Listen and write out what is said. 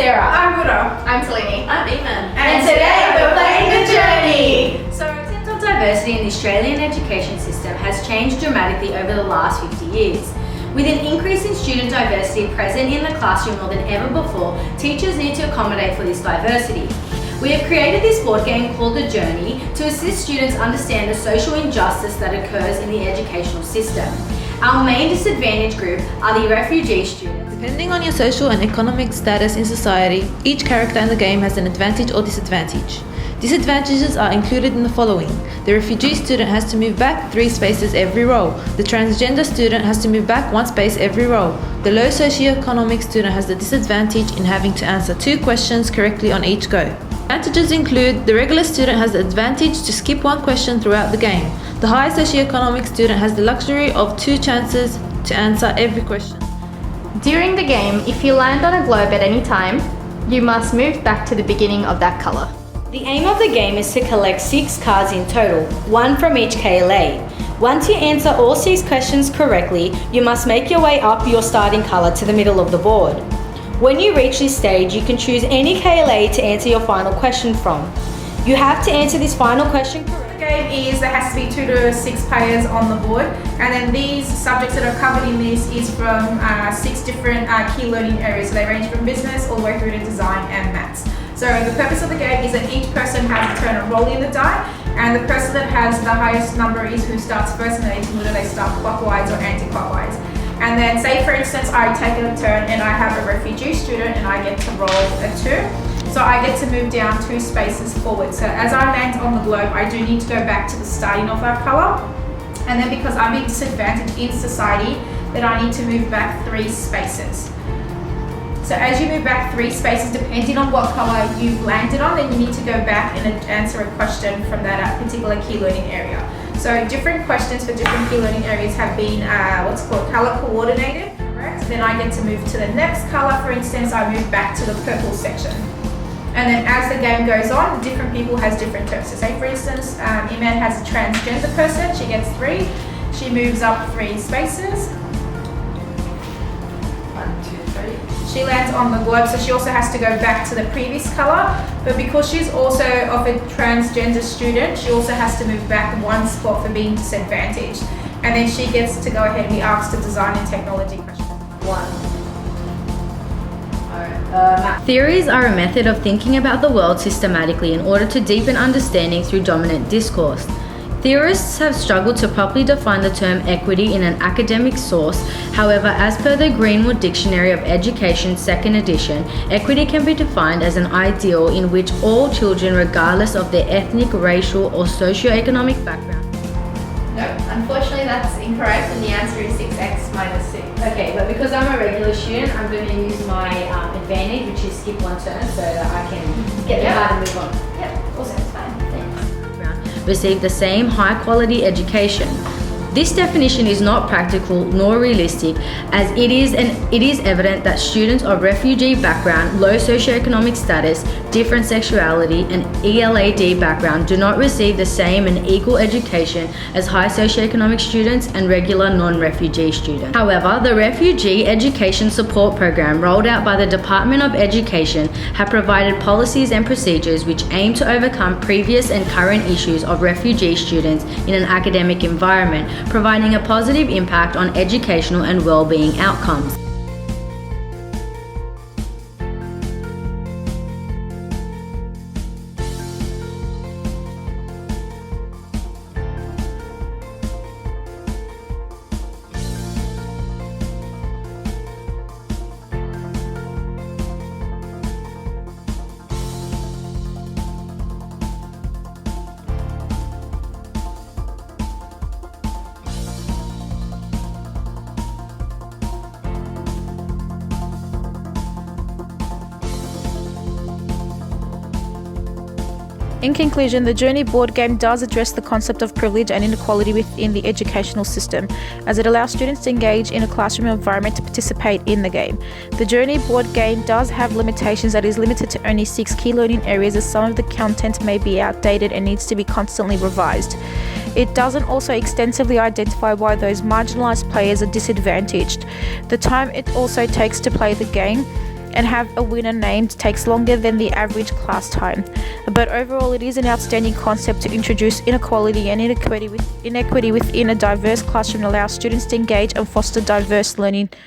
Sarah. I'm Houda. I'm Thilini. I'm Iman. And today we're playing The Journey. So, the concept of diversity in the Australian education system has changed dramatically over the last 50 years. With an increase in student diversity present in the classroom more than ever before, teachers need to accommodate for this diversity. We have created this board game called The Journey to assist students understand the social injustice that occurs in the educational system. Our main disadvantaged group are the refugee students. Depending on your social and economic status in society, each character in the game has an advantage or disadvantage. Disadvantages are included in the following. The refugee student has to move back 3 spaces every row. The transgender student has to move back 1 space every row. The low socioeconomic student has the disadvantage in having to answer 2 questions correctly on each go. Advantages include the regular student has the advantage to skip 1 question throughout the game. The high socioeconomic student has the luxury of 2 chances to answer every question. During the game, if you land on a globe at any time, you must move back to the beginning of that colour. The aim of the game is to collect 6 cards in total, 1 from each KLA. Once you answer all 6 questions correctly, you must make your way up your starting colour to the middle of the board. When you reach this stage, you can choose any KLA to answer your final question from. You have to answer this final question correctly. The game is there has to be 2 to 6 players on the board, and then these subjects that are covered in this is from 6 different key learning areas. So they range from business all the way through to design and maths. So the purpose of the game is that each person has a turn of rolling the die, and the person that has the highest number is who starts first, and they determine whether they start clockwise or anti-clockwise. And then say for instance I take a turn and I have a refugee student and I get to roll a 2. So I get to move down 2 spaces forward. So as I land on the globe, I do need to go back to the starting of that colour. And then because I'm being disadvantaged in society, then I need to move back 3 spaces. So as you move back 3 spaces, depending on what colour you've landed on, then you need to go back and answer a question from that particular key learning area. So different questions for different key learning areas have been what's called colour coordinated, correct? Then I get to move to the next colour. For instance, I move back to the purple section. And then as the game goes on, different people has different terms. So say for instance, Iman has a transgender person, she gets 3. She moves up 3 spaces. 1, 2, 3. She lands on the globe, so she also has to go back to the previous colour. But because she's also of a transgender student, she also has to move back 1 spot for being disadvantaged. And then she gets to go ahead and be asked a design and technology question. 1. Theories are a method of thinking about the world systematically in order to deepen understanding through dominant discourse. Theorists have struggled to properly define the term equity in an academic source. However, as per the Greenwood Dictionary of Education 2nd edition, equity can be defined as an ideal in which all children, regardless of their ethnic, racial, or socio-economic background. No, unfortunately that's incorrect, and the answer is 6x minus 6. Okay, but because I'm a regular student, I'm going to use my advantage, which is skip 1 turn, so that I can get the card and move on. Yep, awesome, it's fine, thanks. Receive the same high-quality education. This definition is not practical nor realistic, as it is evident that students of refugee background, low socioeconomic status, different sexuality, and ELAD background do not receive the same and equal education as high socioeconomic students and regular non-refugee students. However, the Refugee Education Support Program rolled out by the Department of Education have provided policies and procedures which aim to overcome previous and current issues of refugee students in an academic environment, providing a positive impact on educational and well-being outcomes. In conclusion, the Journey board game does address the concept of privilege and inequality within the educational system, as it allows students to engage in a classroom environment to participate in the game. The Journey board game does have limitations, that is limited to only 6 key learning areas, as some of the content may be outdated and needs to be constantly revised. It doesn't also extensively identify why those marginalised players are disadvantaged. The time it also takes to play the game and have a winner named takes longer than the average class time. But overall, it is an outstanding concept to introduce inequality and inequity within a diverse classroom and allow students to engage and foster diverse learning